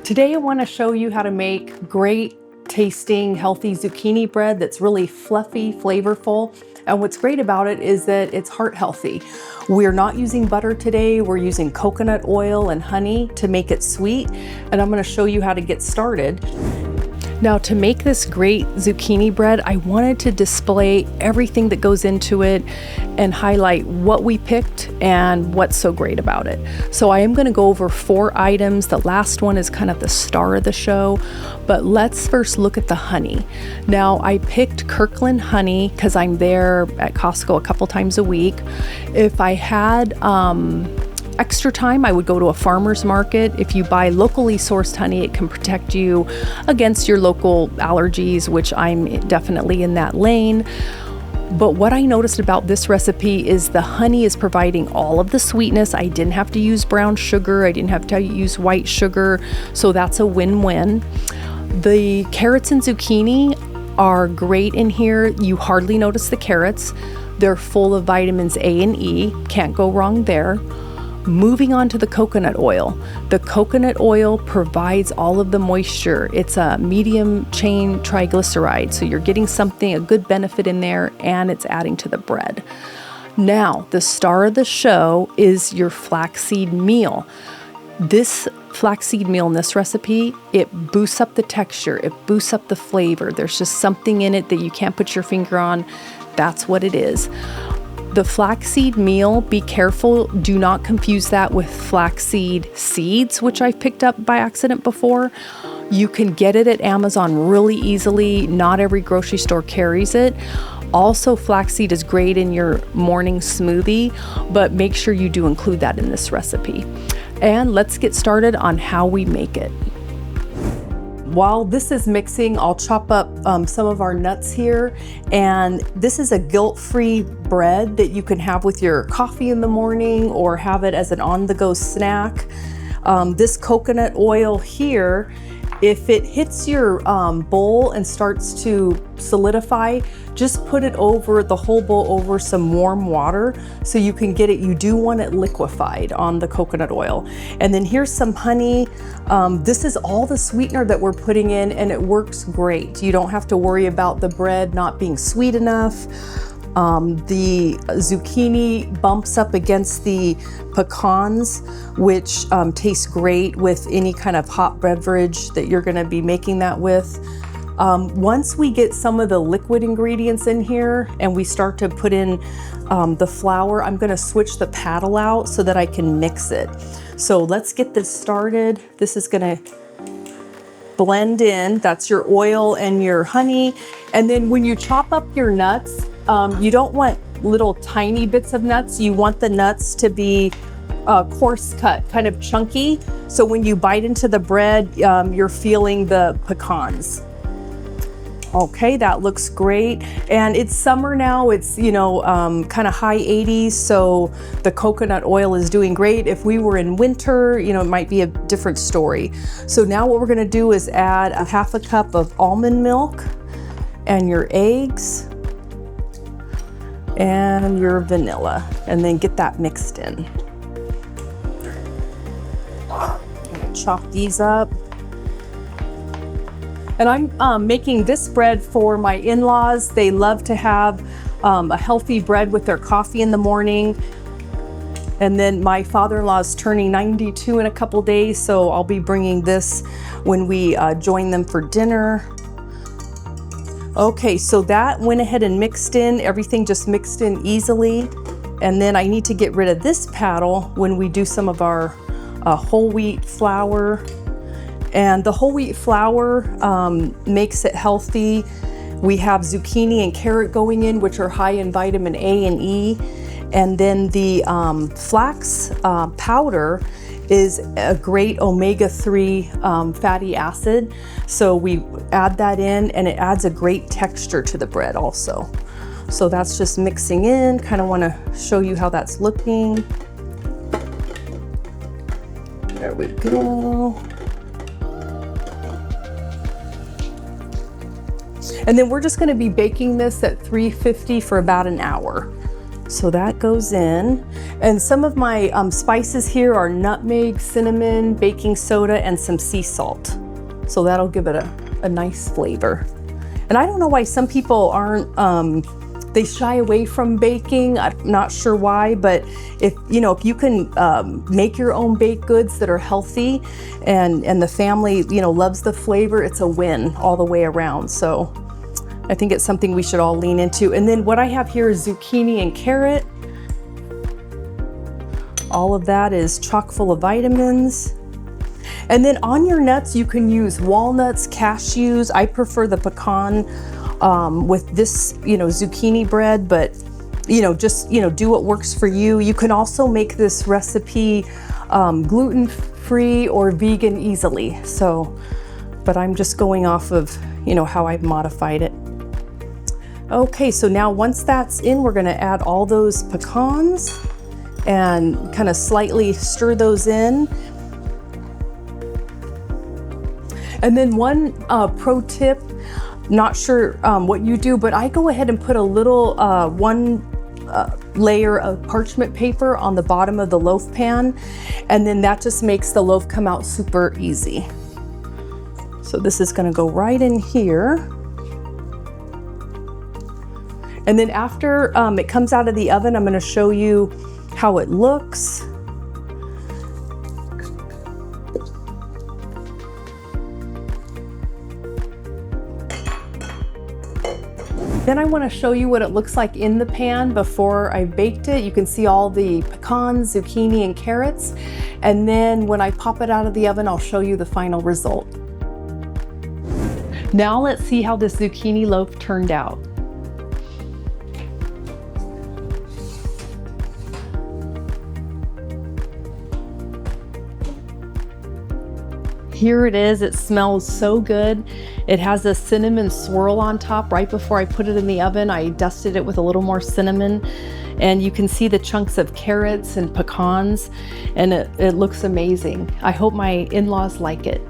Today I want to show you how to make great tasting healthy zucchini bread that's really fluffy, flavorful. And what's great about it is that it's heart healthy. We're not using butter today, we're using coconut oil and honey to make it sweet. And I'm going to show you how to get started. Now, to make this great zucchini bread, I wanted to display everything that goes into it and highlight what we picked and what's so great about it. So I am going to go over 4 items. The last one is kind of the star of the show, but let's first look at the honey. Now, I picked Kirkland honey because I'm there at Costco a couple times a week. If I had extra time, I would go to a farmer's market. If you buy locally sourced honey, it can protect you against your local allergies, which I'm definitely in that lane. But what I noticed about this recipe is the honey is providing all of the sweetness. I didn't have to use brown sugar. I didn't have to use white sugar. So that's a win-win. The carrots and zucchini are great in here. You hardly notice the carrots. They're full of vitamins A and E. Can't go wrong there. Moving on to the coconut oil. The coconut oil provides all of the moisture. It's a medium chain triglyceride, so you're getting a good benefit in there, and it's adding to the bread. Now, the star of the show is your flaxseed meal. This flaxseed meal in this recipe, it boosts up the texture, it boosts up the flavor. There's just something in it that you can't put your finger on. That's what it is. The flaxseed meal, be careful, do not confuse that with flaxseed seeds, which I've picked up by accident before. You can get it at Amazon really easily. Not every grocery store carries it. Also, flaxseed is great in your morning smoothie, but make sure you do include that in this recipe. And let's get started on how we make it. While this is mixing, I'll chop up some of our nuts here. And this is a guilt-free bread that you can have with your coffee in the morning or have it as an on-the-go snack. This coconut oil here, if it hits your bowl and starts to solidify, just put it over the whole bowl over some warm water so you can get it. You do want it liquefied on the coconut oil. And then here's some honey. This is all the sweetener that we're putting in, and it works great. You don't have to worry about the bread not being sweet enough. The zucchini bumps up against the pecans, which tastes great with any kind of hot beverage that you're going to be making that with. Once we get some of the liquid ingredients in here and we start to put in the flour, I'm going to switch the paddle out so that I can mix it. So let's get this started. This is going to blend in. That's your oil and your honey. And then when you chop up your nuts, you don't want little tiny bits of nuts. You want the nuts to be coarse cut, kind of chunky. So when you bite into the bread, you're feeling the pecans. Okay, that looks great. And it's summer now. It's, kind of high 80s. So the coconut oil is doing great. If we were in winter, it might be a different story. So now what we're going to do is add a half a cup of almond milk and your eggs and your vanilla, and then get that mixed in. Chop these up. And I'm making this bread for my in-laws. They love to have a healthy bread with their coffee in the morning. And then my father-in-law is turning 92 in a couple days, so I'll be bringing this when we join them for dinner. Okay, so that went ahead and mixed in. Everything just mixed in easily. And then I need to get rid of this paddle when we do some of our whole wheat flour. And the whole wheat flour makes it healthy. We have zucchini and carrot going in, which are high in vitamin A and E. And then the flax powder is a great omega-3 fatty acid. So we add that in, and it adds a great texture to the bread also. So that's just mixing in. Kind of want to show you how that's looking. There we go. And then we're just going to be baking this at 350 for about an hour. So that goes in. And some of my spices here are nutmeg, cinnamon, baking soda, and some sea salt. So that'll give it a nice flavor. And I don't know why some people aren't, they shy away from baking. I'm not sure why, but if you can make your own baked goods that are healthy and the family, loves the flavor, it's a win all the way around. So I think it's something we should all lean into. And then what I have here is zucchini and carrot. All of that is chock full of vitamins. And then on your nuts, you can use walnuts, cashews. I prefer the pecan with this, zucchini bread, but just do what works for you. You can also make this recipe gluten-free or vegan easily. So, but I'm just going off of, how I've modified it. Okay, so now once that's in, we're gonna add all those pecans and kind of slightly stir those in. And then one pro tip, not sure what you do, but I go ahead and put a little one layer of parchment paper on the bottom of the loaf pan, and then that just makes the loaf come out super easy. So this is gonna go right in here. And then after it comes out of the oven, I'm gonna show you how it looks. Then I want to show you what it looks like in the pan before I baked it. You can see all the pecans, zucchini, and carrots. And then when I pop it out of the oven, I'll show you the final result. Now let's see how this zucchini loaf turned out. Here it is. It smells so good. It has a cinnamon swirl on top. Right before I put it in the oven, I dusted it with a little more cinnamon, and you can see the chunks of carrots and pecans, and it looks amazing. I hope my in-laws like it.